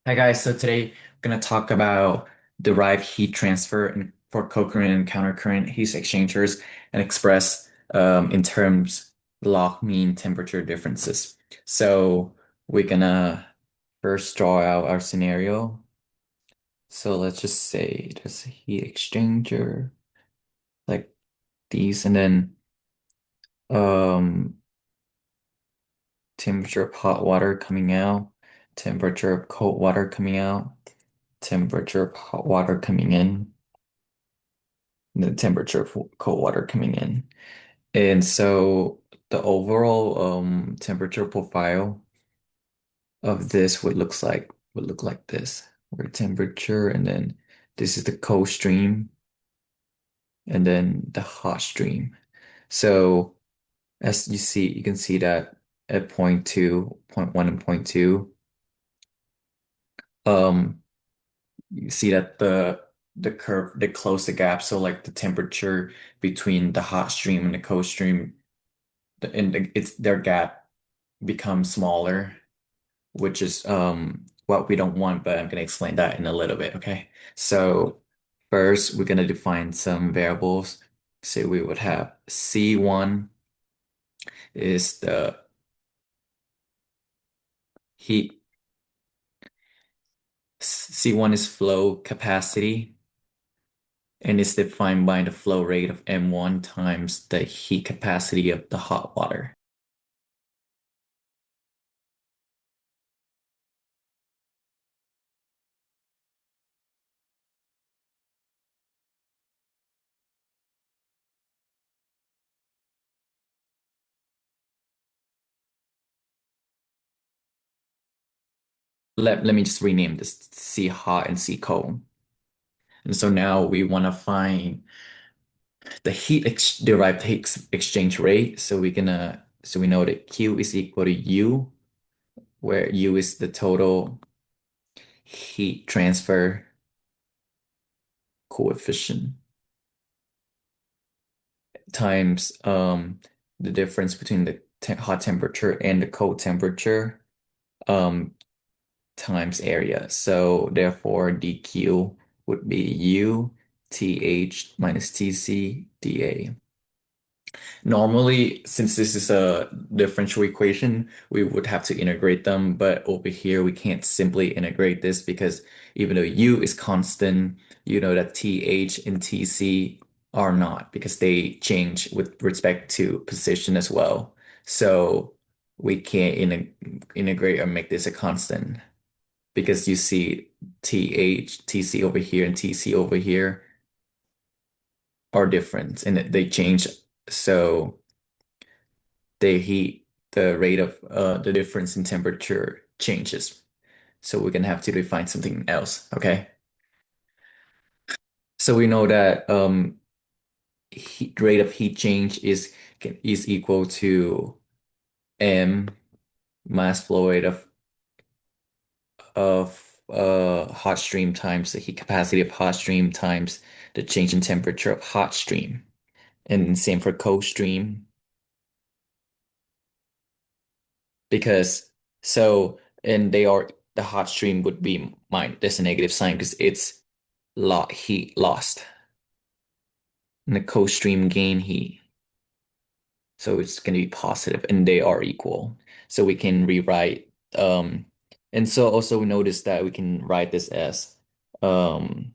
Hi guys, so today we're going to talk about derived heat transfer and for co-current and countercurrent heat exchangers and express in terms log mean temperature differences. So we're gonna first draw out our scenario. So let's just say there's a heat exchanger like these, and then um, temperature of hot water coming out, temperature of cold water coming out, temperature of hot water coming in, the temperature of cold water coming in. And so the overall temperature profile of this would look like this, where temperature, and then this is the cold stream and then the hot stream. So as you see, you can see that at point two, point one, and point two, um you see that the curve, they close the gap. So like the temperature between the hot stream and the cold stream, it's their gap becomes smaller, which is what we don't want, but I'm gonna explain that in a little bit, okay? So first we're gonna define some variables. So we would have C1 is the heat, C1 is flow capacity, and it's defined by the flow rate of M1 times the heat capacity of the hot water. Let me just rename this C hot and C cold. And so now we want to find the derived heat exchange rate. So we know that Q is equal to U, where U is the total heat transfer coefficient times the difference between the hot temperature and the cold temperature um times area. So therefore dq would be U TH minus TC dA. Normally, since this is a differential equation, we would have to integrate them, but over here we can't simply integrate this because even though U is constant, you know that TH and TC are not because they change with respect to position as well. So we can't integrate or make this a constant because you see TH, TC over here and TC over here are different and they change. So the rate of the difference in temperature changes. So we're gonna have to define something else, okay? So we know that rate of heat change is equal to m mass flow rate of hot stream times the heat capacity of hot stream times the change in temperature of hot stream. And same for cold stream because and they are the hot stream would be mine. There's a negative sign because it's lot heat lost and the cold stream gain heat. So it's going to be positive and they are equal. So we can rewrite, and so also notice that we can write this as um,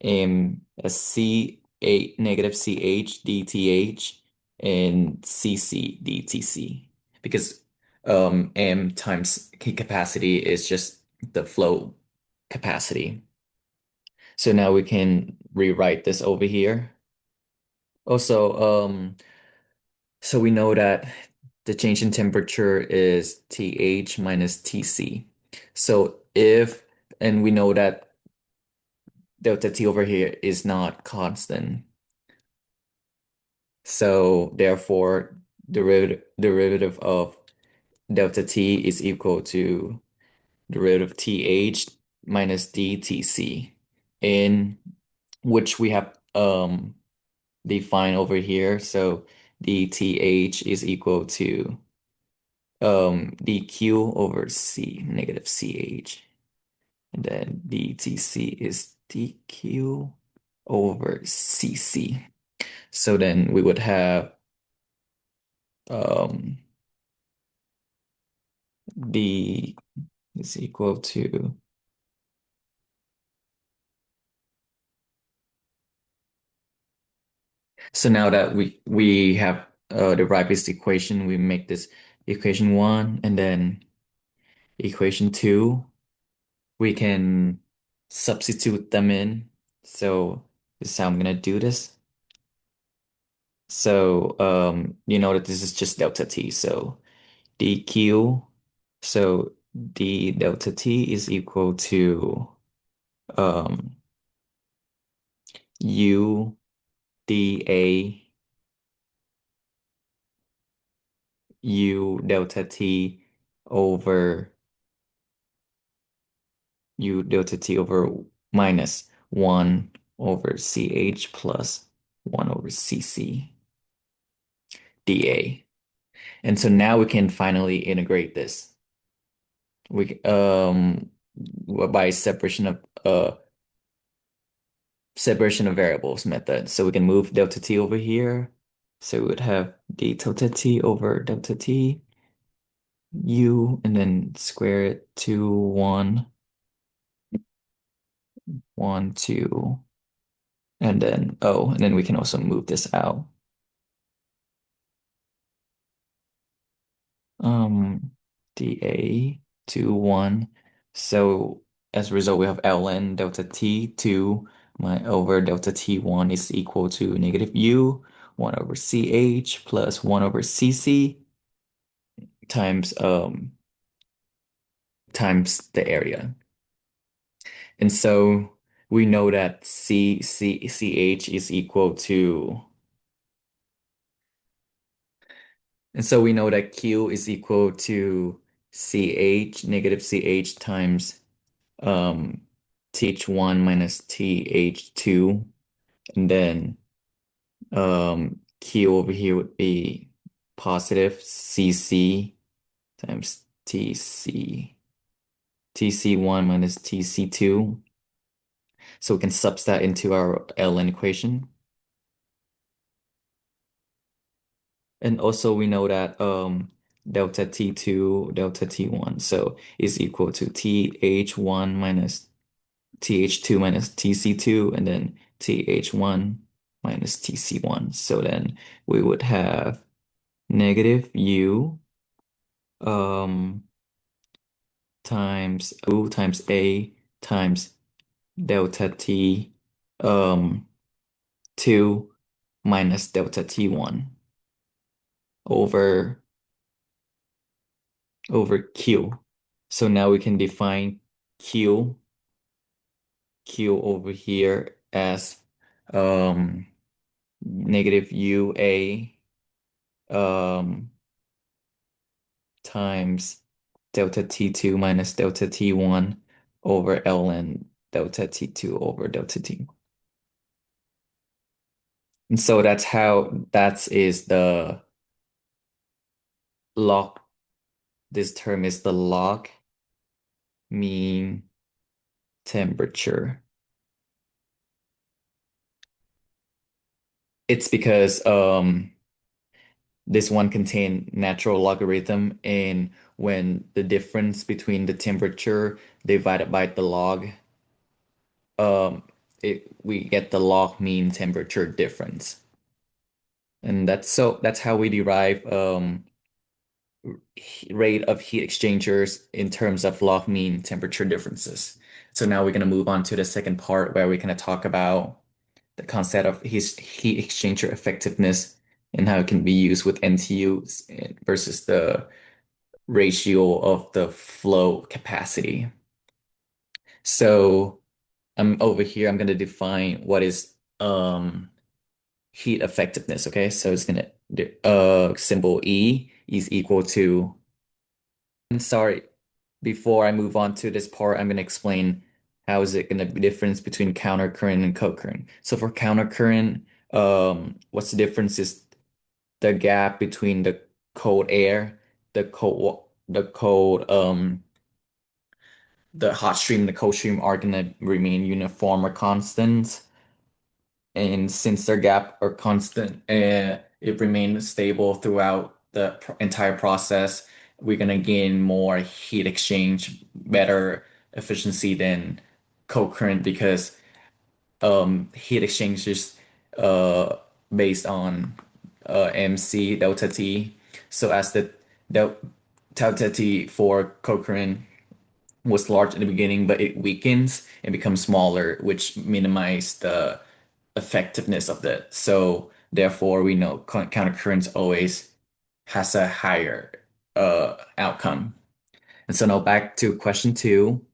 a C8 negative CH DTH and CC DTC because M times heat capacity is just the flow capacity. So now we can rewrite this over here. Also, so we know that the change in temperature is TH minus TC. So and we know that delta T over here is not constant. So therefore, derivative of delta T is equal to derivative TH minus DTC, in which we have defined over here. So dTH is equal to dQ over C negative CH. And then dTc is dq over cc. So then we would have um, d is equal to, so now that we have derived this equation, we make this equation one and then equation two. We can substitute them in. So this is how I'm gonna do this. So you know that this is just delta t. So dq, so d delta t is equal to um u dA u delta t over u delta t over minus 1 over ch plus 1 over cc dA. And so now we can finally integrate this. We by separation of variables method. So we can move delta t over here. So we would have d delta t over delta t u and then square it to 1, 1, 2, and then oh, and then we can also move this out. dA to 1. So as a result, we have ln delta t2 my over delta t1 is equal to negative u 1 over ch plus 1 over cc times times the area. And so we know that ch is equal to, and so we know that q is equal to negative ch times th1 minus th2, and then q over here would be positive cc times tc1 minus tc2. So we can substitute that into our ln equation. And also we know that delta t2 delta t1 so is equal to th1 minus th2 minus tc2 and then th1 minus tc1. So then we would have negative u um times u times a times delta t 2 minus delta t1 over q. So now we can define q over here as um negative ua um times delta t2 minus delta t1 over ln delta t2 over delta t. And so that's how that is the log. This term is the log mean temperature. It's because this one contain natural logarithm, and when the difference between the temperature divided by the log, um, we get the log mean temperature difference. And that's how we derive rate of heat exchangers in terms of log mean temperature differences. So now we're gonna move on to the second part where we're gonna talk about the concept of his heat exchanger effectiveness and how it can be used with NTUs versus the ratio of the flow capacity. So I'm over here, I'm going to define what is heat effectiveness, okay? So it's going to symbol E is equal to, and sorry, before I move on to this part, I'm going to explain how is it going to be difference between countercurrent and co-current. So for countercurrent, what's the difference is the gap between the cold air, the cold the hot stream and the cold stream are gonna remain uniform or constant. And since their gap are constant, it remains stable throughout the entire process. We're gonna gain more heat exchange, better efficiency than co-current because heat exchange is uh based on MC delta T. So as the del delta T for co-current was large in the beginning, but it weakens and becomes smaller, which minimize the effectiveness of that. So therefore, we know countercurrents always has a higher outcome. And so now back to question two.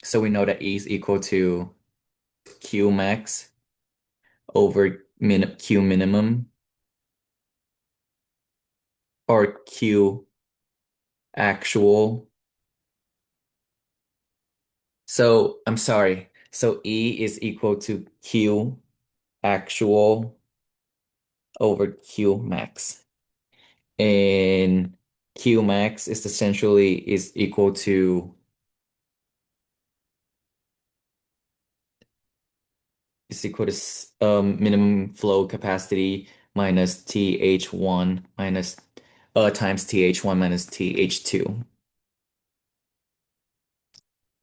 So we know that E is equal to Q max over Q minimum or Q actual. So I'm sorry. So E is equal to Q actual over Q max. And Q max is essentially is equal to minimum flow capacity minus TH1 minus times TH1 minus TH2.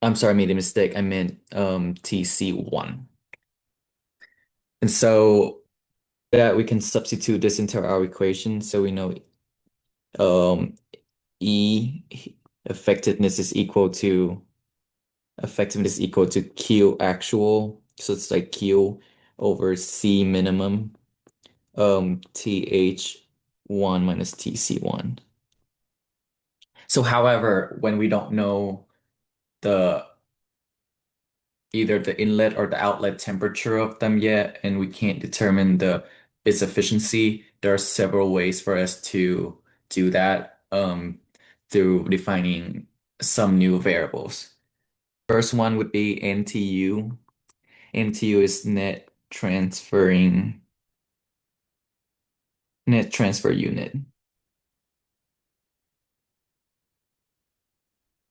I'm sorry, I made a mistake. I meant TC1. And so that we can substitute this into our equation. So we know um E effectiveness is equal to Q actual. So it's like Q over C minimum TH1 minus TC1. So however, when we don't know the either the inlet or the outlet temperature of them yet, and we can't determine the its efficiency, there are several ways for us to do that through defining some new variables. First one would be NTU. NTU is net transfer unit.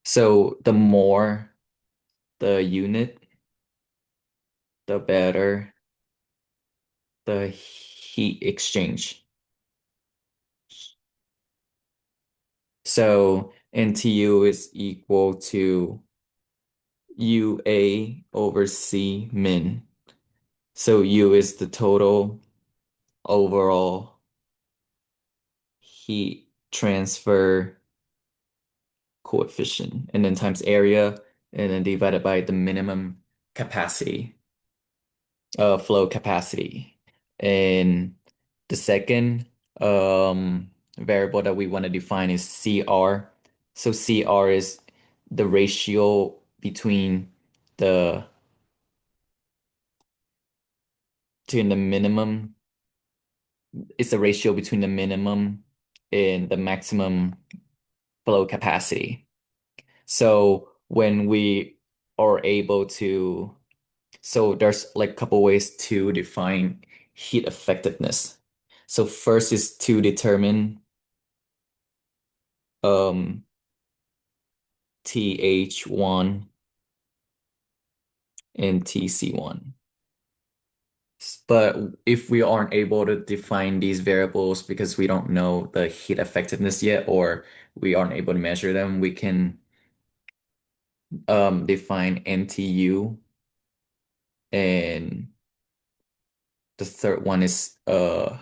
So the more the unit, the better the heat exchange. So NTU is equal to UA over C min. So U is the total overall heat transfer coefficient, and then times area, and then divided by the minimum capacity, flow capacity. And the second variable that we want to define is CR. So CR is the ratio the between the minimum. It's the ratio between the minimum and the maximum flow capacity. So when we are able to, so there's like a couple ways to define heat effectiveness. So first is to determine um TH1 and TC1. But if we aren't able to define these variables because we don't know the heat effectiveness yet, or we aren't able to measure them, we can define NTU, and the third one is the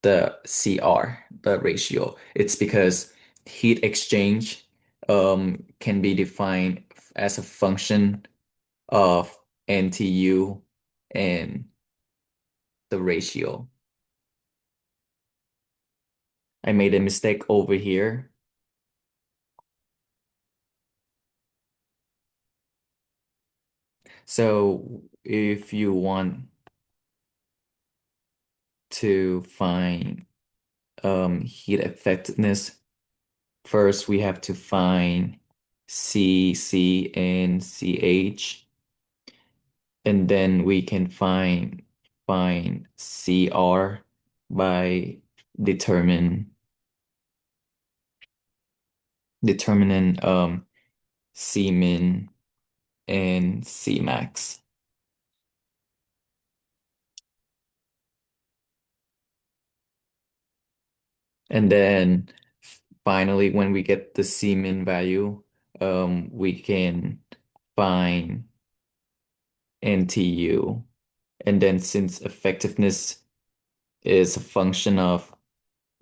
CR, the ratio. It's because heat exchange can be defined as a function of NTU and the ratio. I made a mistake over here. So if you want to find heat effectiveness, first we have to find C, and CH, and then we can find CR by determining C min, and C max. And then finally, when we get the C min value, we can find NTU. And then since effectiveness is a function of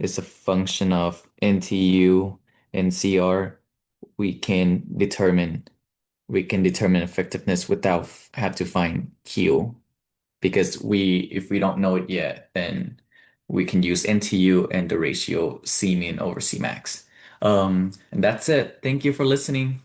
NTU and CR, we can determine effectiveness without have to find Q. Because if we don't know it yet, then we can use NTU and the ratio C min over C max. And that's it. Thank you for listening.